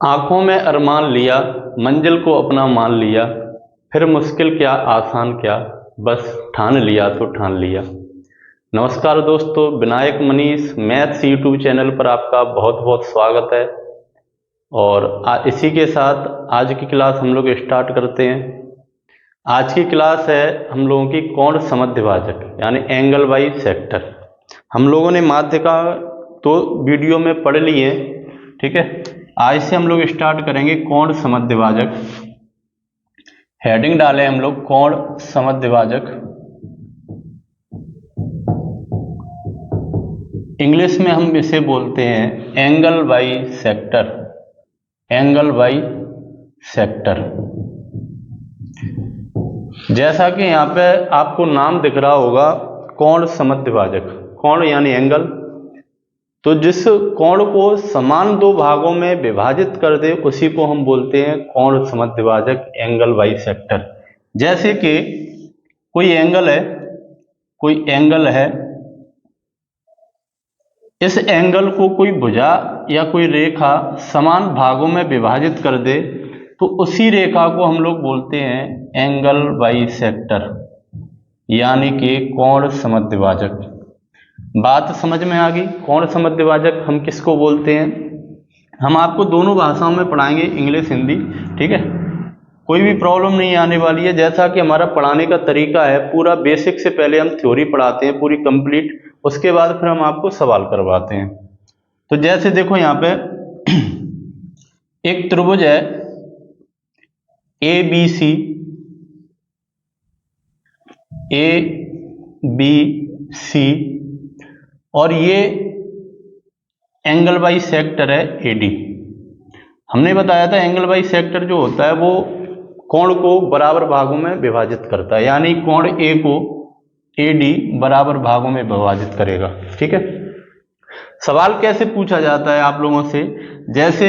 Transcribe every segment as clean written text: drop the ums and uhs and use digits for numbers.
आंखों में अरमान लिया, मंजिल को अपना मान लिया, फिर मुश्किल क्या आसान क्या, बस ठान लिया तो ठान लिया। नमस्कार दोस्तों, Vinayak Manish maths YouTube channel पर आपका बहुत बहुत स्वागत है। और इसी के साथ आज की क्लास हम लोग स्टार्ट करते हैं। आज की क्लास है हम लोगों की कोण समद्विभाजक यानी एंगल बाई सेक्टर। हम लोगों ने माध्य का तो वीडियो में पढ़ लिए, ठीक है। आज से हम लोग स्टार्ट करेंगे कोण समद्विभाजक। हेडिंग डालें हम लोग कोण समद्विभाजक। इंग्लिश में हम इसे बोलते हैं angle by sector. Angle by sector. जैसा कि यहाँ पे आपको नाम दिख रहा होगा कोण समद्विभाजक। कोण यानी एंगल, तो जिस कोण को समान दो भागों में विभाजित कर दे उसी को हम बोलते हैं कोण समद्विभाजक, एंगल बाई सेक्टर। जैसे कि कोई एंगल है, इस एंगल को कोई भुजा या कोई रेखा समान भागों में विभाजित कर दे तो उसी रेखा को हम लोग बोलते हैं एंगल बाई सेक्टर यानी कि कोण समद्विभाजक। बात समझ में आ गई? कोण समद्विभाजक हम किसको बोलते हैं? हम आपको दोनों भाषाओं में पढ़ाएंगे, इंग्लिश हिंदी, ठीक है। कोई भी प्रॉब्लम नहीं आने वाली है। जैसा कि हमारा पढ़ाने का तरीका है, पूरा बेसिक से पहले हम थ्योरी पढ़ाते हैं पूरी कंप्लीट, उसके बाद फिर हम आपको सवाल करवाते हैं। तो जैसे देखो यहाँ पे एक त्रिभुज है ABC, और ये एंगल बाई सेक्टर है AD। हमने बताया था एंगल बाई सेक्टर जो होता है वो कोण को बराबर भागों में विभाजित करता है, यानी कोण A को AD बराबर भागों में विभाजित करेगा, ठीक है। सवाल कैसे पूछा जाता है आप लोगों से? जैसे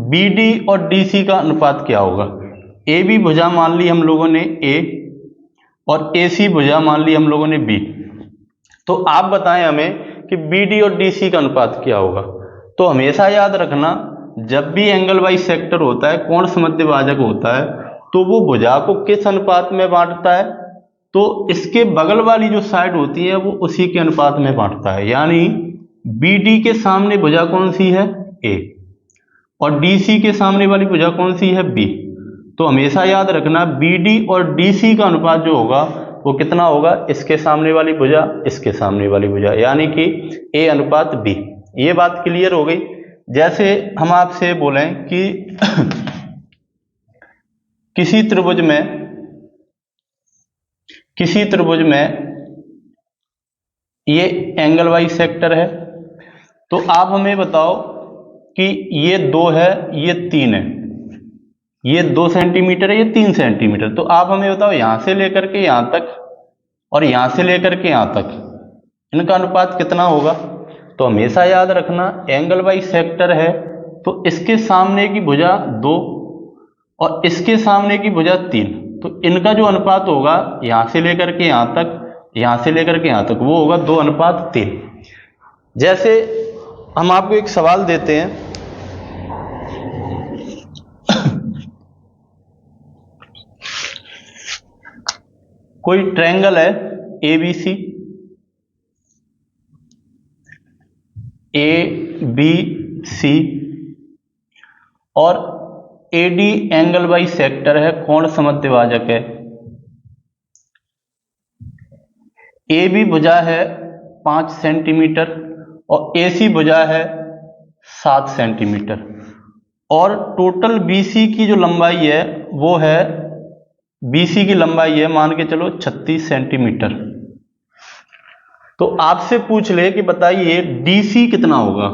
BD और DC का अनुपात क्या होगा? AB भुजा मान ली हम लोगों ने A और AC भुजा मान ली हम लोगों ने B। तो आप बताएं हमें कि BD और DC का अनुपात क्या होगा। तो हमेशा याद रखना, जब भी एंगल बाई सेक्टर होता है, कोण समद्विभाजक होता है, तो वो भुजा को किस अनुपात में बांटता है? तो इसके बगल वाली जो साइड होती है वो उसी के अनुपात में बांटता है। यानी BD के सामने भुजा कौन सी है? A, और DC के सामने वाली भुजा कौन सी है? B। तो हमेशा याद रखना BD और DC का अनुपात जो होगा वो कितना होगा? इसके सामने वाली भुजा, इसके सामने वाली भुजा, यानी कि A अनुपात B। ये बात क्लियर हो गई। जैसे हम आपसे बोलें कि किसी त्रिभुज में ये एंगल बाई सेक्टर है, तो आप हमें बताओ कि ये 2 है, ये 3 है, ये 2 सेंटीमीटर है, ये 3 सेंटीमीटर। तो आप हमें बताओ यहां से लेकर के यहां तक और यहां से लेकर के यहां तक इनका अनुपात कितना होगा? तो हमेशा याद रखना एंगल बाई सेक्टर है तो इसके सामने की भुजा 2 और इसके सामने की भुजा 3, तो इनका जो अनुपात होगा यहां से लेकर के यहां तक, यहां से लेकर के यहां तक, वो होगा 2:3। जैसे हम आपको एक सवाल देते हैं, कोई ट्रायंगल है ABC, और AD एंगल बाई सेक्टर है, कोण समद्विभाजक है। AB भुजा है 5 सेंटीमीटर और AC भुजा है 7 सेंटीमीटर, और टोटल BC की जो लंबाई है वो है, BC की लंबाई है मान के चलो 36 सेंटीमीटर। तो आपसे पूछ ले कि बताइए DC कितना होगा,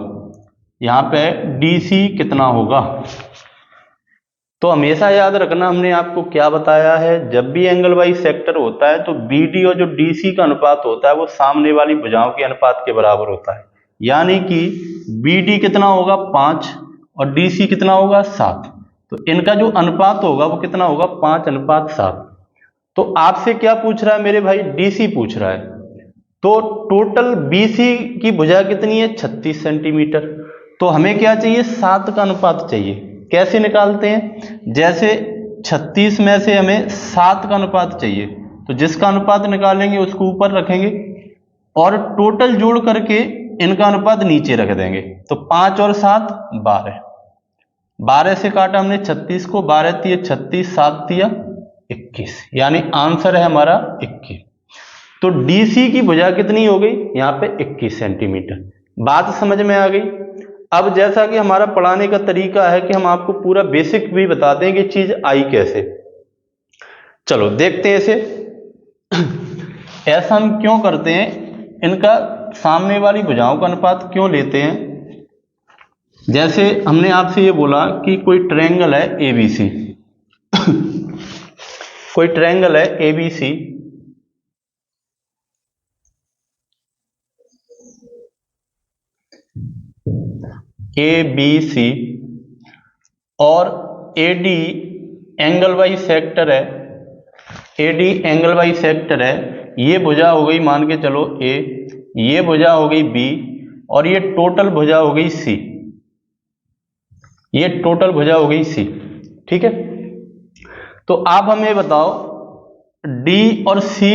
यहां पे DC कितना होगा? तो हमेशा याद रखना हमने आपको क्या बताया है, जब भी एंगल बाई सेक्टर होता है तो BD और जो DC का अनुपात होता है वो सामने वाली भुजाओं के अनुपात के बराबर होता है। यानी कि BD कितना होगा? 5 और DC कितना होगा? 7। तो इनका जो अनुपात होगा वो कितना होगा? 5:7। तो आपसे क्या पूछ रहा है मेरे भाई? DC पूछ रहा है। तो टोटल BC की भुजा कितनी है? 36 सेंटीमीटर। तो हमें क्या चाहिए, 7 का अनुपात चाहिए। कैसे निकालते हैं, जैसे 36 में से हमें 7 का अनुपात चाहिए, तो जिसका अनुपात निकालेंगे उसको ऊपर रखेंगे और टोटल जोड़ करके इनका अनुपात नीचे रख देंगे। तो 5 और 7 12, 12 से काटा हमने 36 को, 12 तिया 36, 7 तिया 21, यानी आंसर है हमारा 21। तो डीसी की भुजा कितनी हो गई, यहाँ पे 21 सेंटीमीटर। बात समझ में आ गई। अब जैसा कि हमारा पढ़ाने का तरीका है कि हम आपको पूरा बेसिक भी बताते हैं कि चीज आई कैसे। चलो देखते हैं इसे। ऐसा हम क्यों करते हैं, इनका सामने वाली भुजाओं का अनुपात क्यों लेते हैं। जैसे हमने आपसे ये बोला कि कोई ट्रायंगल है एबीसी, कोई ट्रायंगल है एबीसी, ABC और AD एंगल बाई सेक्टर है, AD एंगल बाई सेक्टर है। ये भुजा हो गई मान के चलो A, ये भुजा हो गई B और ये टोटल भुजा हो गई C, ये टोटल भुजा हो गई C। ठीक है, तो आप हमें बताओ D और C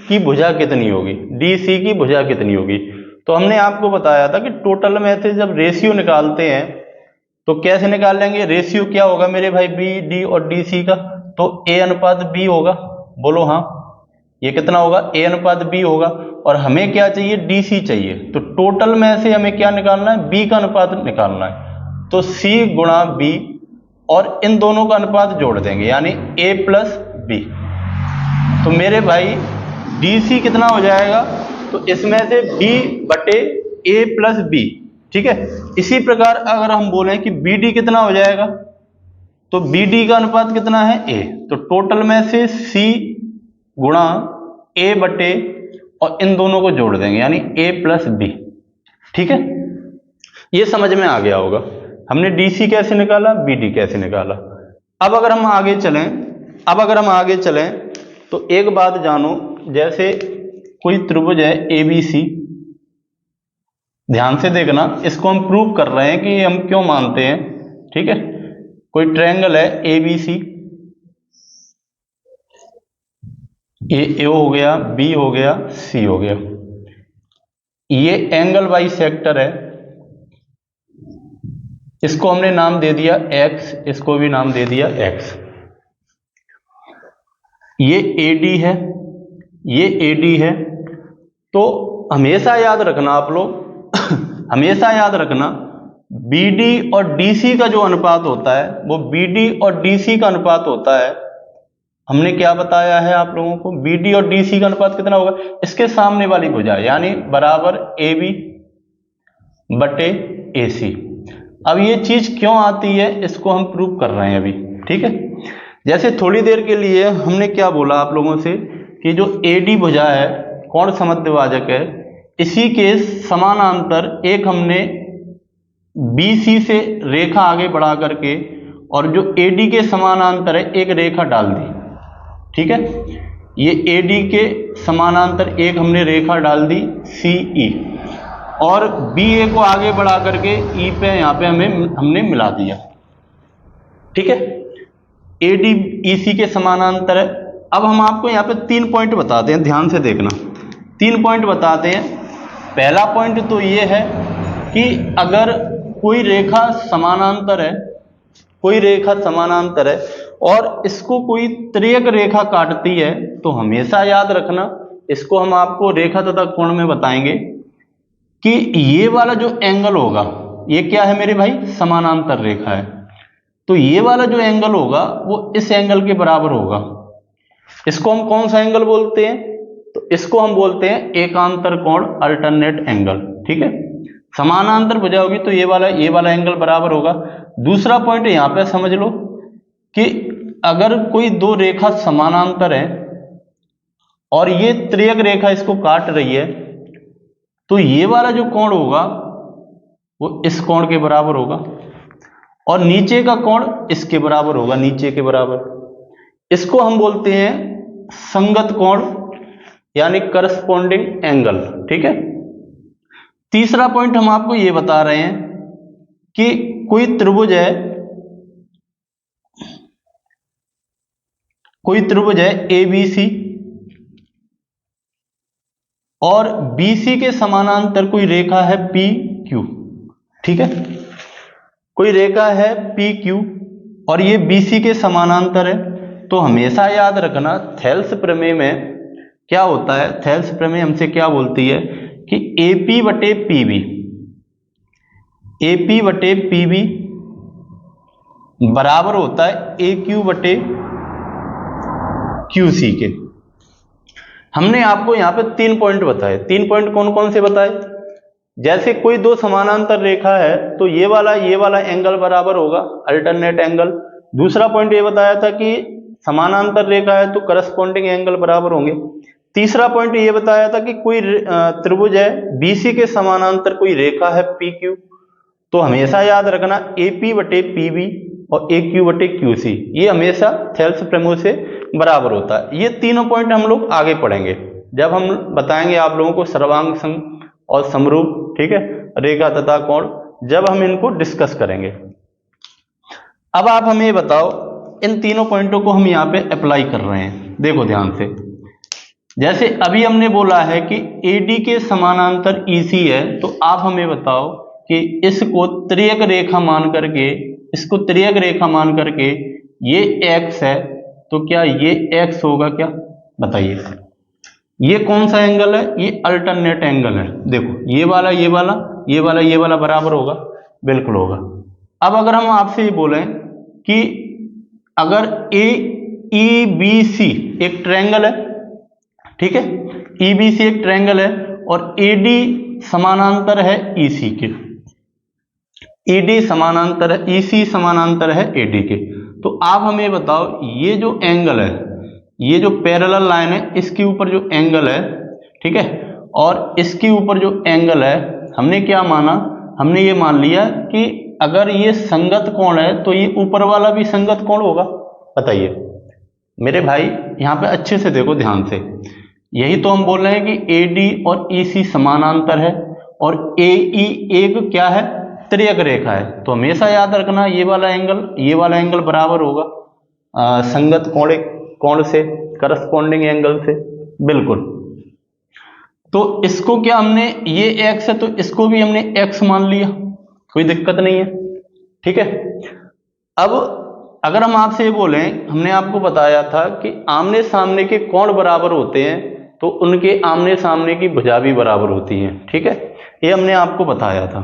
की भुजा कितनी होगी, DC की भुजा कितनी होगी। तो हमने आपको बताया था कि टोटल में से जब रेशियो निकालते हैं तो कैसे निकाल लेंगे, रेशियो क्या होगा मेरे भाई बी डी और डी सी का, तो ए अनुपात बी होगा। बोलो हाँ, ये कितना होगा, ए अनुपात बी होगा। और हमें क्या चाहिए, डी सी चाहिए। तो टोटल में से हमें क्या निकालना है, बी का अनुपात निकालना है। तो सी गुणा बी और इन दोनों का अनुपात जोड़ देंगे, यानी ए प्लस बी। तो मेरे भाई डी सी कितना हो जाएगा, तो इसमें से बी बटे ए प्लस बी। ठीक है, इसी प्रकार अगर हम बोलें कि बी डी कितना हो जाएगा, तो बी डी का अनुपात कितना है, ए। तो टोटल में से सी गुणा ए बटे और इन दोनों को जोड़ देंगे, यानी ए प्लस बी। ठीक है, ये समझ में आ गया होगा। हमने डी सी कैसे निकाला, बी डी कैसे निकाला। अब अगर हम आगे चलें तो एक बात जानो, जैसे कोई त्रिभुज है एबीसी, ध्यान से देखना, इसको हम प्रूव कर रहे हैं कि हम क्यों मानते हैं। ठीक है, कोई ट्रायंगल है एबीसी, ए हो गया, बी हो गया, सी हो गया। ये एंगल बाई सेक्टर है, इसको हमने नाम दे दिया एक्स, इसको भी नाम दे दिया एक्स। ये एडी है, ये एडी है। तो हमेशा याद रखना आप लोग, हमेशा याद रखना, बीडी और डीसी का जो अनुपात होता है वो बीडी और डीसी का अनुपात होता है। हमने क्या बताया है आप लोगों को, बीडी और डीसी का अनुपात कितना होगा, इसके सामने वाली भुजा, यानी बराबर AB बटे AC। अब ये चीज क्यों आती है, इसको हम प्रूव कर रहे हैं अभी। ठीक है, जैसे थोड़ी देर के लिए हमने क्या बोला आप लोगों से कि जो AD भुजा है, कोण समद्विभाजक है, इसी के समानांतर एक हमने BC से रेखा आगे बढ़ा करके और जो AD के समानांतर है एक रेखा डाल दी। ठीक है, ये AD के समानांतर एक हमने रेखा डाल दी CE, और BA को आगे बढ़ा करके E पे यहाँ पे हमने मिला दिया। ठीक है, AD EC के समानांतर है। अब हम आपको यहाँ पे 3 पॉइंट बताते हैं, ध्यान से देखना। 3 पॉइंट बताते हैं। पहला पॉइंट तो ये है कि अगर कोई रेखा समानांतर है, कोई रेखा समानांतर है और इसको कोई तिर्यक रेखा काटती है, तो हमेशा याद रखना, इसको हम आपको रेखा तथा कोण में बताएंगे कि ये वाला जो एंगल होगा, ये क्या है मेरे भाई, समानांतर रेखा है। तो ये वाला जो एंगल होगा वो इस एंगल के बराबर होगा। इसको हम कौन सा एंगल बोलते हैं, तो इसको हम बोलते हैं एकांतर कोण, अल्टरनेट एंगल। ठीक है, समानांतर भुजा होगी तो ये वाला एंगल बराबर होगा। दूसरा पॉइंट यहां पे समझ लो कि अगर कोई दो रेखा समानांतर है और ये तिर्यक रेखा इसको काट रही है, तो ये वाला जो कोण होगा वो इस कोण के बराबर होगा और नीचे का कोण इसके बराबर होगा, नीचे के बराबर। इसको हम बोलते हैं संगत कोण, यानी करस्पॉन्डिंग एंगल। ठीक है, तीसरा पॉइंट हम आपको ये बता रहे हैं कि कोई त्रिभुज है ABC और BC के समानांतर कोई रेखा है PQ। ठीक है, कोई रेखा है PQ और ये BC के समानांतर है। तो हमेशा याद रखना थेल्स प्रमेय में क्या होता है, थेल्स प्रमेय हमसे क्या बोलती है कि AP बटे PB बराबर होता है AQ बटे QC के। हमने आपको यहां पे 3 पॉइंट बताए। 3 पॉइंट कौन कौन से बताए? जैसे कोई दो समानांतर रेखा है तो ये वाला एंगल बराबर होगा, अल्टरनेट एंगल। दूसरा पॉइंट ये बताया था कि समानांतर रेखा है तो करस्पॉन्डिंग एंगल बराबर होंगे। तीसरा पॉइंट ये बताया था कि कोई त्रिभुज है BC के समानांतर कोई रेखा है PQ। तो हमेशा याद रखना AP बटे PB और AQ बटे QC ये हमेशा थेल्स प्रमेय से बराबर होता है। ये तीनों पॉइंट हम लोग आगे पढ़ेंगे जब हम बताएंगे आप लोगों को सर्वांग संग और समरूप, ठीक है, रेखा तथा कोण, जब हम इनको डिस्कस करेंगे। अब आप हमें ये बताओ, इन तीनों पॉइंटों को हम यहाँ पे अप्लाई कर रहे हैं, देखो ध्यान से। जैसे अभी हमने बोला है कि AD के समानांतर EC है, तो आप हमें बताओ कि इसको त्रियक रेखा मान करके ये x है, तो क्या ये x होगा क्या? बताइए। ये कौन सा एंगल है? ये अल्टरनेट एंगल है। देखो ये वाला बराबर होगा, बिल्कुल होगा। अब अगर हम आपसे ये बोलें कि अगर EBC एक ट्रायंगल है, ठीक है, EBC एक ट्रायंगल है और AD समानांतर है EC के, EC समानांतर है AD के, तो आप हमें बताओ ये जो एंगल है, ये जो पैरेलल लाइन है इसके ऊपर जो एंगल है, ठीक है, और इसके ऊपर जो एंगल है, हमने क्या माना? हमने ये मान लिया कि अगर ये संगत कोण है तो ये ऊपर वाला भी संगत कोण होगा। बताइए मेरे भाई, यहां पे अच्छे से देखो ध्यान से। यही तो हम बोल रहे हैं कि AD और EC समानांतर है और AE एक क्या है? त्रियक रेखा है। तो हमेशा याद रखना ये वाला एंगल बराबर होगा संगत कोण से, करस्पॉन्डिंग एंगल से, बिल्कुल। तो इसको क्या हमने, ये x है तो इसको भी हमने x मान लिया, कोई दिक्कत नहीं है, ठीक है। अब अगर हम आपसे ये बोलें, हमने आपको बताया था कि आमने सामने के कोण बराबर होते हैं तो उनके आमने सामने की भुजा भी बराबर होती है, ठीक है, ये हमने आपको बताया था।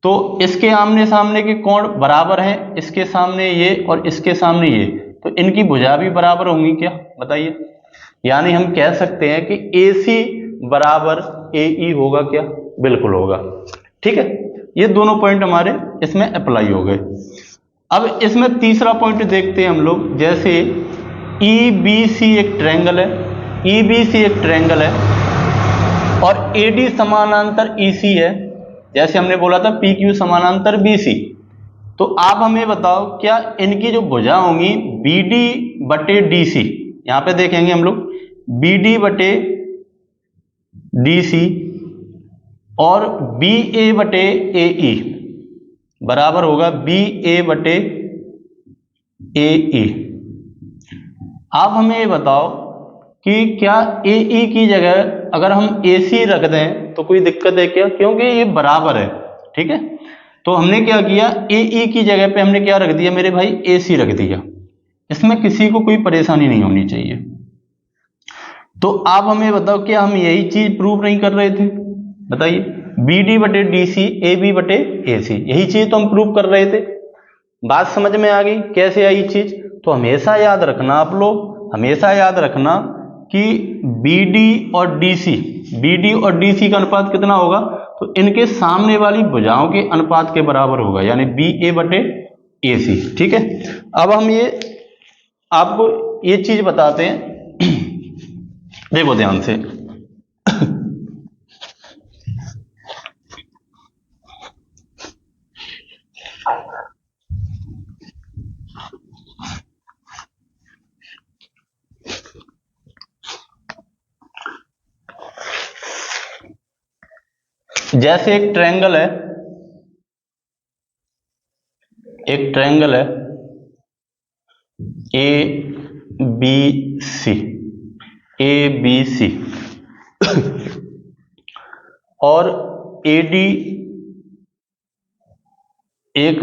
तो इसके आमने सामने के कोण बराबर हैं, इसके सामने ये और इसके सामने ये, तो इनकी भुजा भी बराबर होंगी क्या? बताइए। यानी हम कह सकते हैं कि AC बराबर AE होगा क्या? बिल्कुल होगा, ठीक है। ये दोनों पॉइंट हमारे इसमें अप्लाई हो गए। अब इसमें तीसरा पॉइंट देखते हैं हम लोग। जैसे EBC एक ट्रायंगल है, और AD समानांतर EC है, जैसे हमने बोला था PQ समानांतर BC। तो आप हमें बताओ क्या इनकी जो भुजा होंगी BD बटे DC, यहां पे देखेंगे हम लोग BD बटे DC और BA बटे AE बराबर होगा BA बटे AE। आप हमें ये बताओ कि क्या AE की जगह अगर हम AC रख दें तो कोई दिक्कत है क्या? क्योंकि ये बराबर है, ठीक है। तो हमने क्या किया, AE की जगह पे हमने क्या रख दिया मेरे भाई? AC रख दिया। इसमें किसी को कोई परेशानी नहीं होनी चाहिए। तो आप हमें बताओ क्या हम यही चीज प्रूव नहीं कर रहे थे? बताइए। BD बटे DC AB बटे AC, यही चीज तो हम प्रूव कर रहे थे। बात समझ में आ गई कैसे आई चीज? तो हमेशा याद रखना आप लोग, हमेशा याद रखना कि BD और DC का अनुपात कितना होगा? तो इनके सामने वाली भुजाओं के अनुपात के बराबर होगा, यानी BA बटे AC, ठीक है। अब हम ये आपको ये चीज बताते हैं देखो ध्यान से। जैसे एक ट्रायंगल है, एक ट्रायंगल है A B C, A B C और AD एक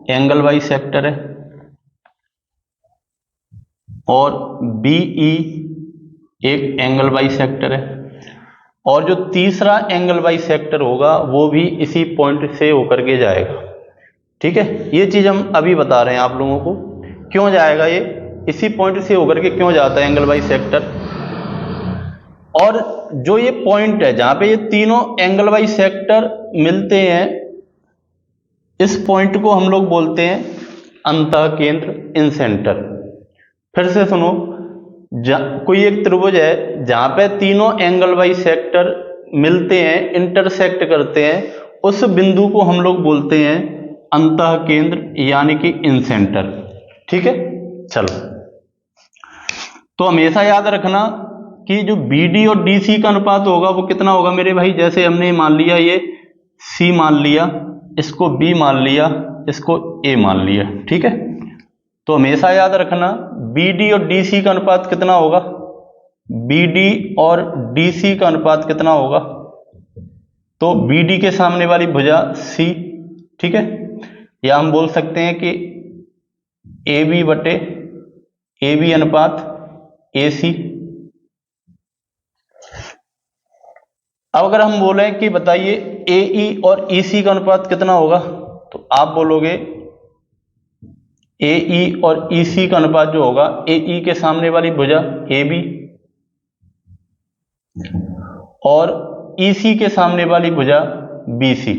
एंगल बाई सेक्टर है और BE एक एंगल बाई सेक्टर है, और जो तीसरा एंगल बाई सेक्टर होगा वो भी इसी पॉइंट से होकर के जाएगा। ठीक है, ये चीज हम अभी बता रहे हैं आप लोगों को, क्यों जाएगा ये, इसी पॉइंट से होकर के क्यों जाता है एंगल बाई सेक्टर। और जो ये पॉइंट है जहां पे ये तीनों एंगल बाई सेक्टर मिलते हैं, इस पॉइंट को हम लोग बोलते हैं अंतः केंद्र, इन सेंटर। फिर से सुनो, कोई एक त्रिभुज है जहां पे तीनों एंगल बाई सेक्टर मिलते हैं, इंटरसेक्ट करते हैं, उस बिंदु को हम लोग बोलते हैं अंतः केंद्र यानी कि इन सेंटर। ठीक है, चलो तो हमेशा याद रखना कि जो BD और DC का अनुपात होगा वो कितना होगा मेरे भाई। जैसे हमने मान लिया ये C मान लिया, इसको B मान लिया, इसको A मान लिया। ठीक है, तो हमेशा याद रखना BD और DC का अनुपात कितना होगा, BD और DC का अनुपात कितना होगा, तो BD के सामने वाली भुजा C। ठीक है, या हम बोल सकते हैं कि AB बटे AB अनुपात AC। अब अगर हम बोलें कि बताइए AE और EC का अनुपात कितना होगा, तो आप बोलोगे AE और EC का अनुपात जो होगा, AE के सामने वाली भुजा AB और EC के सामने वाली भुजा BC।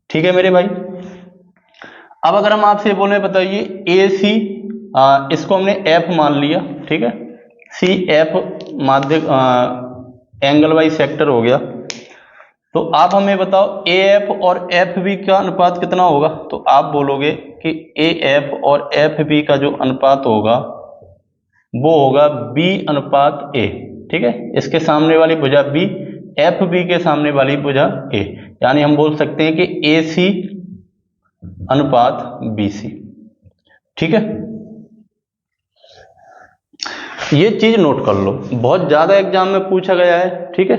ठीक है मेरे भाई। अब अगर हम आपसे बोले बताइए AC, इसको हमने F मान लिया। ठीक है, CF माध्य एंगल बाई सेक्टर हो गया, तो आप हमें बताओ AF और FB का अनुपात कितना होगा, तो आप बोलोगे कि AF और FB का जो अनुपात होगा वो होगा B अनुपात A। ठीक है, इसके सामने वाली भुजा B, FB के सामने वाली भुजा A, यानी हम बोल सकते हैं कि AC अनुपात BC। ठीक है, ये चीज नोट कर लो, बहुत ज्यादा एग्जाम में पूछा गया है। ठीक है,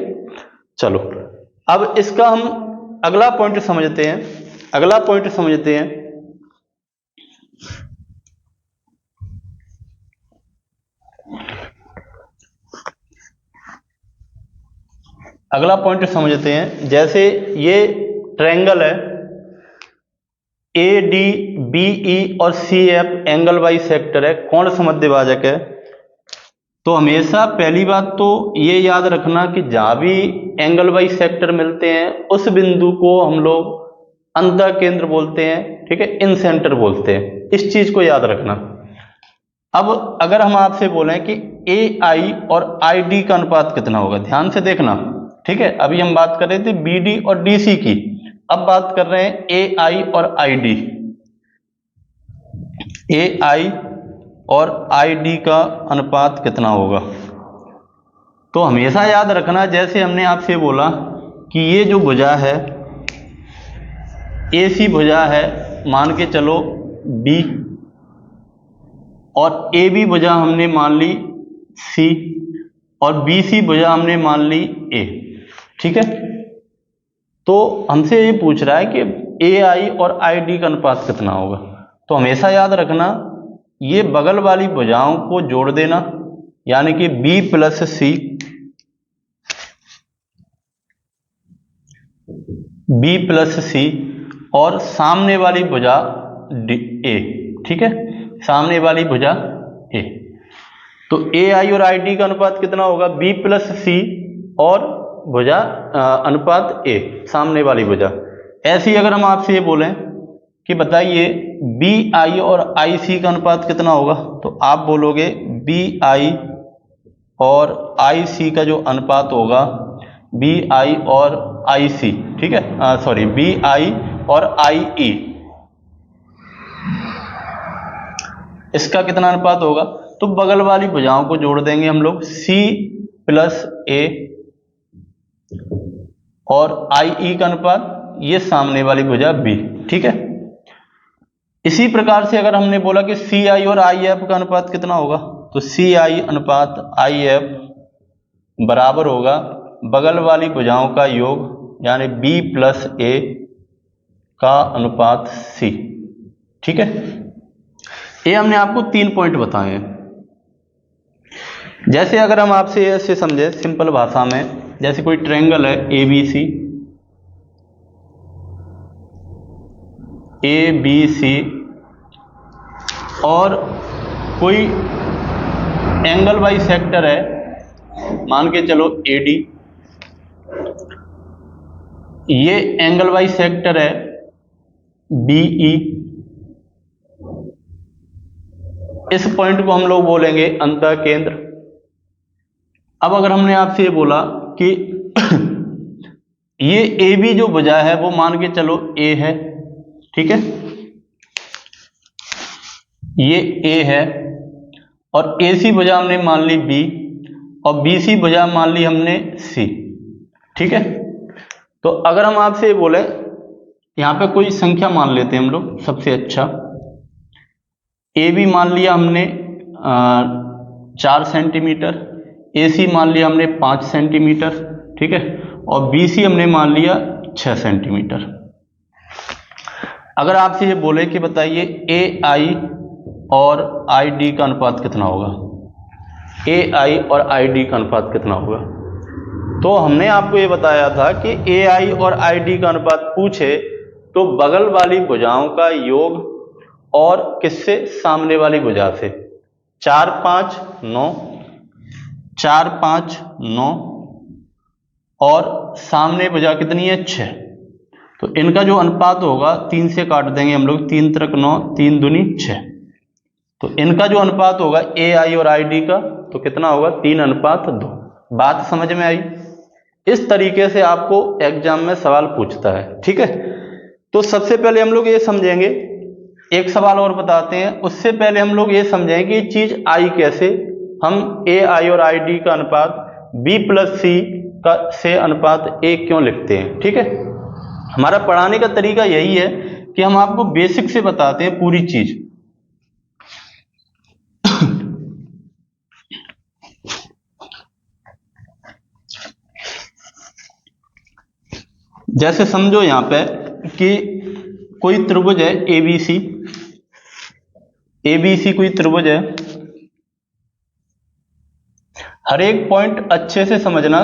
चलो अब इसका हम अगला पॉइंट समझते हैं। अगला पॉइंट समझते हैं, अगला पॉइंट समझते हैं। जैसे ये ट्रायंगल है ADBE और CF एंगल बाई सेक्टर है, कौन सा मध्यभाजक है। तो हमेशा पहली बात तो ये याद रखना कि जहां भी एंगल बाई सेक्टर मिलते हैं उस बिंदु को हम लोग अंतः केंद्र बोलते हैं। ठीक है, इन सेंटर बोलते हैं, इस चीज को याद रखना। अब अगर हम आपसे बोलें कि AI और ID का अनुपात कितना होगा, ध्यान से देखना। ठीक है, अभी हम बात कर रहे थे BD और DC की, अब बात कर रहे हैं AI और ID। AI और ID का अनुपात कितना होगा, तो हमेशा याद रखना, जैसे हमने आपसे बोला कि ये जो भुजा है AC भुजा है, मान के चलो B, और AB भुजा हमने मान ली C, और BC भुजा हमने मान ली A। ठीक है, तो हमसे ये पूछ रहा है कि AI और ID का अनुपात कितना होगा, तो हमेशा याद रखना ये बगल वाली भुजाओं को जोड़ देना, यानी कि B plus C, B plus C, और सामने वाली भुजा A। ठीक है, सामने वाली भुजा A, तो AI और ID का अनुपात कितना होगा, B प्लस C और भुजा अनुपात A, सामने वाली भुजा। ऐसे ही अगर हम आपसे ये बोलें कि बताइए BI और IC का अनुपात कितना होगा, तो आप बोलोगे BI और IC का जो अनुपात होगा, BI और IC, ठीक है, सॉरी BI और IE, इसका कितना अनुपात होगा, तो बगल वाली भुजाओं को जोड़ देंगे हम लोग, C प्लस A और IE का अनुपात, ये सामने वाली भुजा B। ठीक है, इसी प्रकार से अगर हमने बोला कि सी आई और आई एफ का अनुपात कितना होगा, तो सी आई अनुपात आई एफ बराबर होगा बगल वाली भुजाओं का योग यानी बी प्लस ए का अनुपात सी। ठीक है, ये हमने आपको 3 पॉइंट बताए हैं। जैसे अगर हम आपसे ऐसे समझे सिंपल भाषा में, जैसे कोई ट्रायंगल है ए बी सी और कोई एंगल बाई सेक्टर है, मान के चलो एडी, ये एंगल बाई सेक्टर है बीई, इस पॉइंट को हम लोग बोलेंगे अंतः केंद्र। अब अगर हमने आपसे ये बोला कि ये ए बी जो भुजा है वो मान के चलो ए है, ठीक है, ये ए है, और ए सी भुजा हमने मान ली बी और बी सी भुजा मान ली हमने सी। ठीक है, तो अगर हम आपसे ये बोले यहां पे कोई संख्या मान लेते हैं हम लोग, सबसे अच्छा ए बी मान लिया हमने 4 सेंटीमीटर, ए सी मान लिया हमने 5 सेंटीमीटर, ठीक है, और बी सी हमने मान लिया 6 सेंटीमीटर। अगर आपसे ये बोले कि बताइए ए आई और आई डी का अनुपात कितना होगा, ए आई और आई डी का अनुपात कितना होगा, तो हमने आपको ये बताया था कि ए आई और आई डी का अनुपात पूछे तो बगल वाली भुजाओं का योग और किससे, सामने वाली भुजा से। 4 5 9, 4 5 9 और सामने भुजा कितनी है 6, तो इनका जो अनुपात होगा 3 से काट देंगे हम लोग, 3 त्रिक 9, 3 दूनी 6, तो इनका जो अनुपात होगा ए आई और आई डी का तो कितना होगा 3:2। बात समझ में आई? इस तरीके से आपको एग्जाम में सवाल पूछता है। ठीक है, तो सबसे पहले हम लोग ये समझेंगे, एक सवाल और बताते हैं, उससे पहले हम लोग ये समझेंगे कि ये चीज आई कैसे, हम ए आई और आई डी का अनुपात बी प्लस सी का से अनुपात ए क्यों लिखते हैं। ठीक है, हमारा पढ़ाने का तरीका यही है कि हम आपको बेसिक से बताते हैं पूरी चीज। जैसे समझो यहां पे कि कोई त्रिभुज है एबीसी, एबीसी कोई त्रिभुज है, हर एक पॉइंट अच्छे से समझना।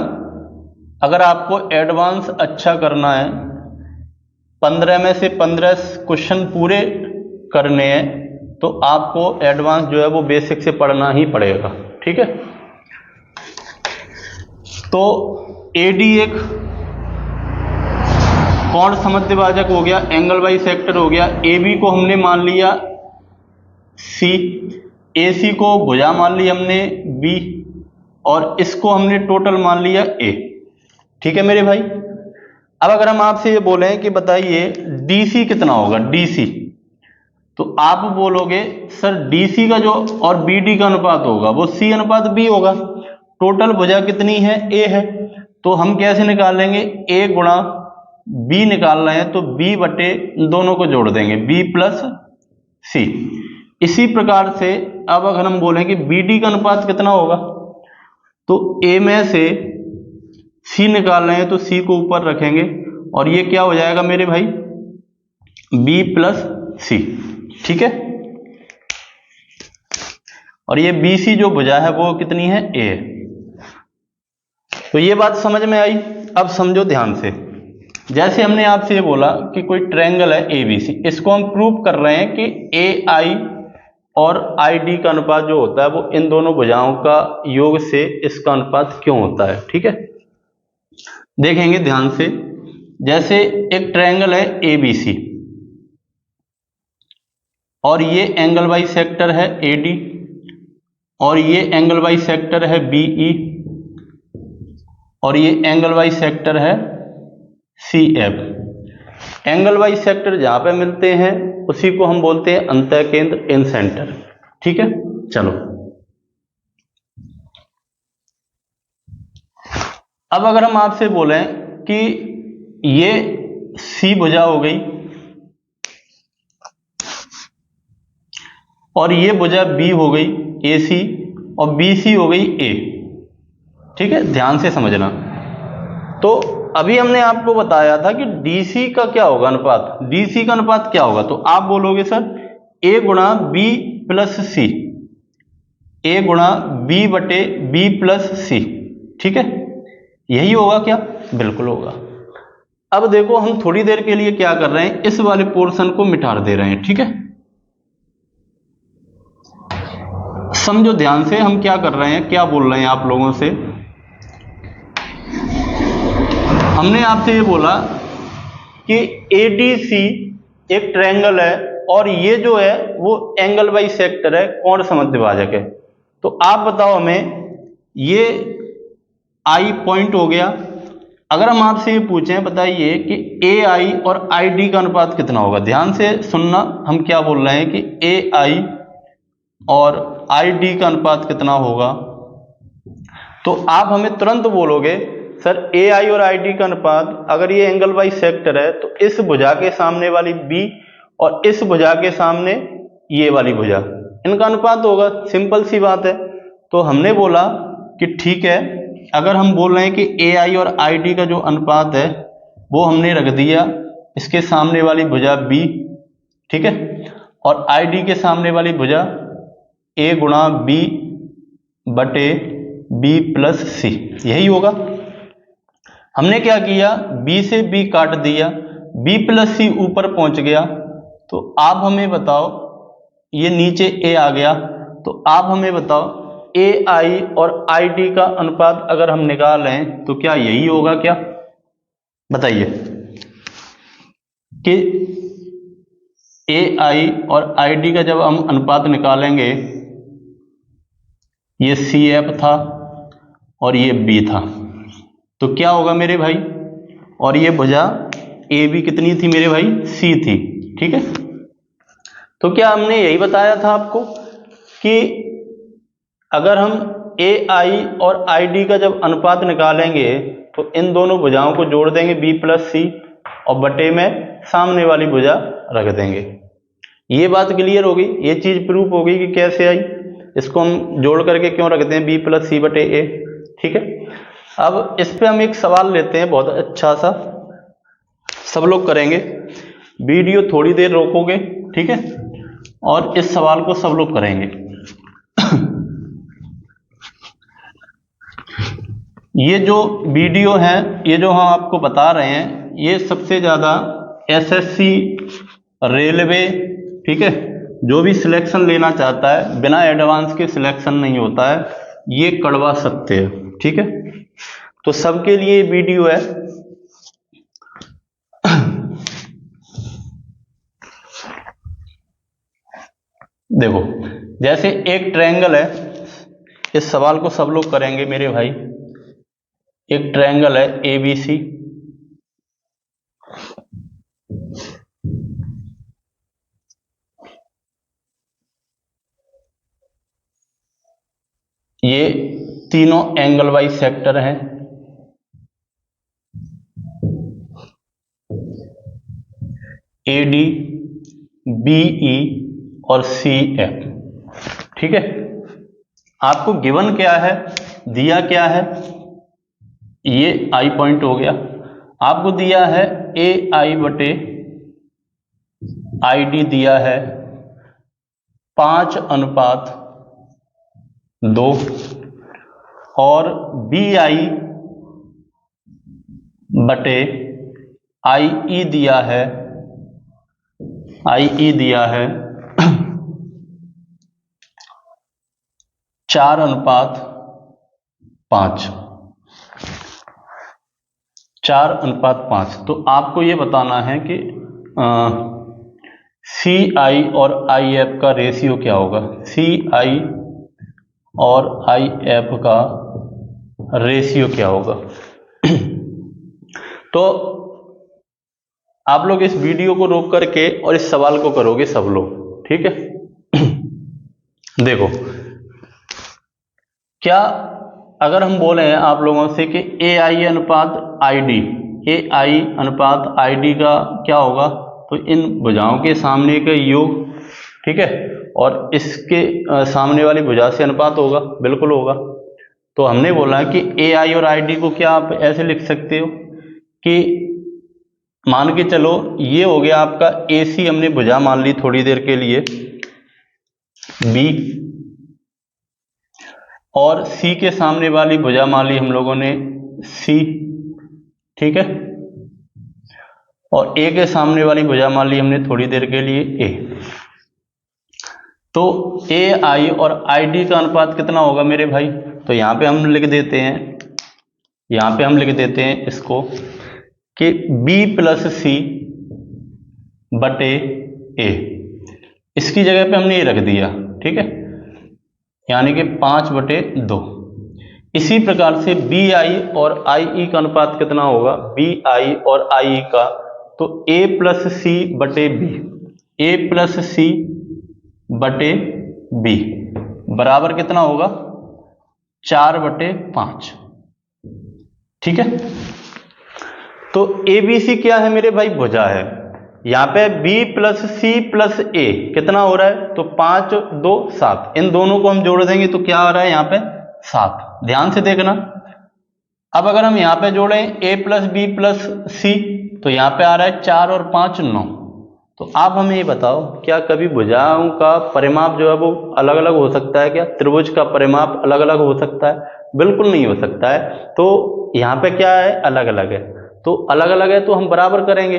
अगर आपको एडवांस अच्छा करना है, 15 में से 15 क्वेश्चन पूरे करने हैं, तो आपको एडवांस जो है वो बेसिक से पढ़ना ही पड़ेगा। ठीक है, तो एडी एक कोण समद्विभाजक हो गया, एंगल बाई सेक्टर हो गया, ए बी को हमने मान लिया सी, ए सी को भुजा मान ली हमने बी, और इसको हमने टोटल मान लिया ए। ठीक है मेरे भाई, अब अगर हम आपसे ये बोले कि बताइए डीसी कितना होगा, डीसी, तो आप बोलोगे सर डीसी का जो और बीडी का अनुपात होगा वो सी अनुपात बी होगा, टोटल भुजा कितनी है ए है, तो हम कैसे निकालेंगे, ए गुणा बी निकाल रहे हैं तो बी बटे दोनों को जोड़ देंगे, बी प्लस सी। इसी प्रकार से अब अगर हम बोलें कि बी डी का अनुपात कितना होगा, तो ए में से सी निकाल रहे हैं तो सी को ऊपर रखेंगे और ये क्या हो जाएगा मेरे भाई, बी प्लस सी। ठीक है, और ये बी सी जो भुजा है वो कितनी है, ए। तो ये बात समझ में आई। अब समझो ध्यान से, जैसे हमने आपसे ये बोला कि कोई ट्रायंगल है एबीसी, इसको हम प्रूव कर रहे हैं कि ए आई और आई डी का अनुपात जो होता है वो इन दोनों भुजाओं का योग से इसका अनुपात क्यों होता है। ठीक है, देखेंगे ध्यान से। जैसे एक ट्रायंगल है एबीसी और ये एंगल बाई सेक्टर है एडी और ये एंगल बाई सेक्टर है बीई और ये एंगल बाई सेक्टर है C F. Angle bisector जहां पे मिलते हैं उसी को हम बोलते हैं अंतः केंद्र, इन सेंटर। ठीक है, चलो अब अगर हम आपसे बोलें कि ये सी भुजा हो गई और ये भुजा बी हो गई AC और BC हो गई A। ठीक है, ध्यान से समझना। तो अभी हमने आपको बताया था कि DC का क्या होगा अनुपात, DC का अनुपात क्या होगा, तो आप बोलोगे सर A गुणा B प्लस C, A गुणा B बटे B प्लस C। ठीक है, यही होगा क्या? बिल्कुल होगा। अब देखो हम थोड़ी देर के लिए क्या कर रहे हैं, इस वाले पोर्शन को मिटा दे रहे हैं। ठीक है, समझो ध्यान से हम क्या कर रहे हैं, क्या बोल रहे हैं आप लोगों से। हमने आपसे ये बोला कि ADC एक ट्रायंगल है और ये जो है वो एंगल बाई सेक्टर है, कोण समद्विभाजक है। तो आप बताओ हमें, ये I पॉइंट हो गया। अगर हम आपसे ये पूछें, बताइए कि AI और ID का अनुपात कितना होगा। ध्यान से सुनना, हम क्या बोल रहे हैं कि AI और ID का अनुपात कितना होगा। तो आप हमें तुरंत बोलोगे सर AI और ID का अनुपात, अगर ये एंगल बाई सेक्टर है तो इस भुजा के सामने वाली B और इस भुजा के सामने ये वाली भुजा, इनका अनुपात होगा। सिंपल सी बात है। तो हमने बोला कि ठीक है, अगर हम बोल रहे हैं कि AI और ID का जो अनुपात है वो हमने रख दिया इसके सामने वाली भुजा B, ठीक है, और ID के सामने वाली भुजा A गुणा B बटे B प्लस C, यही होगा। हमने क्या किया, B से B काट दिया, B प्लस C ऊपर पहुंच गया। तो आप हमें बताओ, ये नीचे A आ गया, तो आप हमें बताओ AI और ID का अनुपात अगर हम निकालें तो क्या यही होगा क्या? बताइए कि AI और ID का जब हम अनुपात निकालेंगे, ये CF था और ये B था, तो क्या होगा मेरे भाई, और ये भुजा AB कितनी थी मेरे भाई, C थी। ठीक है, तो क्या हमने यही बताया था आपको कि अगर हम AI और ID का जब अनुपात निकालेंगे तो इन दोनों भुजाओं को जोड़ देंगे B प्लस C और बटे में सामने वाली भुजा रख देंगे। ये बात क्लियर होगी, ये चीज प्रूफ होगी कि कैसे आई। इसको हम जोड़ करके क्यों रखते हैं B प्लस C बटे A। ठीक है, अब इस पे हम एक सवाल लेते हैं, बहुत अच्छा सा, सब लोग करेंगे। वीडियो थोड़ी देर रोकोगे, ठीक है, और इस सवाल को सब लोग करेंगे। ये जो वीडियो है, ये जो हम आपको बता रहे हैं, ये सबसे ज्यादा SSC, रेलवे, ठीक है, जो भी सिलेक्शन लेना चाहता है बिना एडवांस के सिलेक्शन नहीं होता है, ये करवा सकते हैं। ठीक है, तो सबके लिए वीडियो है। देखो, जैसे एक ट्रायंगल है, इस सवाल को सब लोग करेंगे मेरे भाई। एक ट्रायंगल है ABC, ये तीनों एंगल वाइज सेक्टर हैं। AD, BE और CF। ठीक है, आपको गिवन क्या है, दिया क्या है, ये I पॉइंट हो गया। आपको दिया है AI बटे ID, दिया है 5:2 और BI बटे IE दिया है, IE दिया है 4:5, 4:5। तो आपको ये बताना है कि CI और IF का रेशियो क्या होगा, CI और IF का रेशियो क्या होगा। तो आप लोग इस वीडियो को रोक करके और इस सवाल को करोगे सब लोग, ठीक है। देखो, क्या अगर हम बोले हैं आप लोगों से कि AI अनुपात ID, AI अनुपात ID का क्या होगा, तो इन भुजाओं के सामने का योग, ठीक है, और इसके सामने वाली भुजा से अनुपात होगा, बिल्कुल होगा। तो हमने बोला कि ए आई और आई डी को क्या आप ऐसे लिख सकते हो कि मान के चलो ये हो गया आपका ए सी, हमने भुजा मान ली थोड़ी देर के लिए बी, और सी के सामने वाली भुजा मान ली हम लोगों ने सी, ठीक है, और ए के सामने वाली भुजा मान ली हमने थोड़ी देर के लिए ए। तो ए आई और आई डी का अनुपात कितना होगा मेरे भाई? तो यहां पे हम लिख देते हैं, यहां पे हम लिख देते हैं इसको कि बी प्लस सी बटे ए, इसकी जगह पे हमने ये रख दिया, ठीक है, यानी कि 5/2। इसी प्रकार से बी आई और आई ई का अनुपात कितना होगा? बी आई और आई ई का, तो ए प्लस सी बटे बी, ए प्लस सी बटे बी बराबर कितना होगा? 4/5, ठीक है। तो ए बी सी क्या है मेरे भाई? भुजा है। यहां पे b प्लस सी प्लस ए कितना हो रहा है? तो 5 2 7, इन दोनों को हम जोड़ देंगे तो क्या आ रहा है यहाँ पे? 7। ध्यान से देखना। अब अगर हम यहाँ पे जोड़ें a प्लस बी प्लस सी, तो यहाँ पे आ रहा है 4 और 5 9। तो आप हमें ये बताओ, क्या कभी भुजाओं का परिमाप जो है वो अलग अलग हो सकता है क्या? त्रिभुज का परिमाप अलग अलग हो सकता है? बिल्कुल नहीं हो सकता है। तो यहाँ पे क्या है? अलग अलग है। तो अलग अलग है तो हम बराबर करेंगे,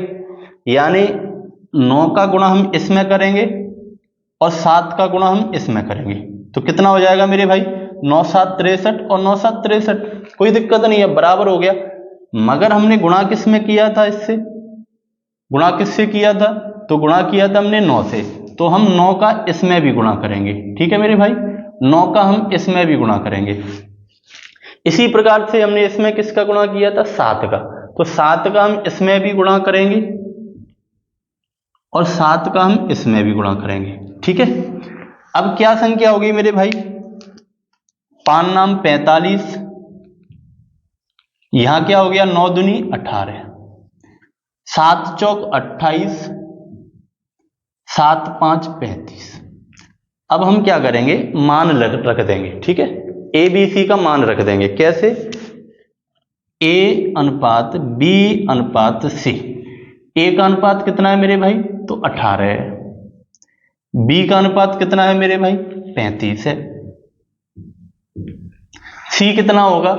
यानी 9 का गुणा हम इसमें करेंगे और 7 का गुणा हम इसमें करेंगे, तो कितना हो जाएगा मेरे भाई? 9 7 63 और 9 7 63, कोई दिक्कत नहीं है, बराबर हो गया। मगर हमने गुणा किस में किया था? इससे गुणा किससे किया था? तो गुणा किया था हमने 9 से, तो हम 9 का इसमें भी गुणा करेंगे, ठीक है मेरे भाई, 9 का हम इसमें भी गुणा करेंगे। इसी प्रकार से हमने इसमें किसका गुणा किया था? 7 का, तो 7 का हम इसमें भी गुणा करेंगे और 7 का हम इसमें भी गुणा करेंगे, ठीक है। अब क्या संख्या होगी मेरे भाई? 5 नाम 45, यहां क्या हो गया? 9 दूनी 18, 7 चौक 28, 7 5 35। अब हम क्या करेंगे? मान रख देंगे, ठीक है, ए बी सी का मान रख देंगे। कैसे? ए अनुपात बी अनुपात सी। ए का अनुपात कितना है मेरे भाई? तो 18 है। बी का अनुपात कितना है मेरे भाई? 35 है। सी कितना होगा?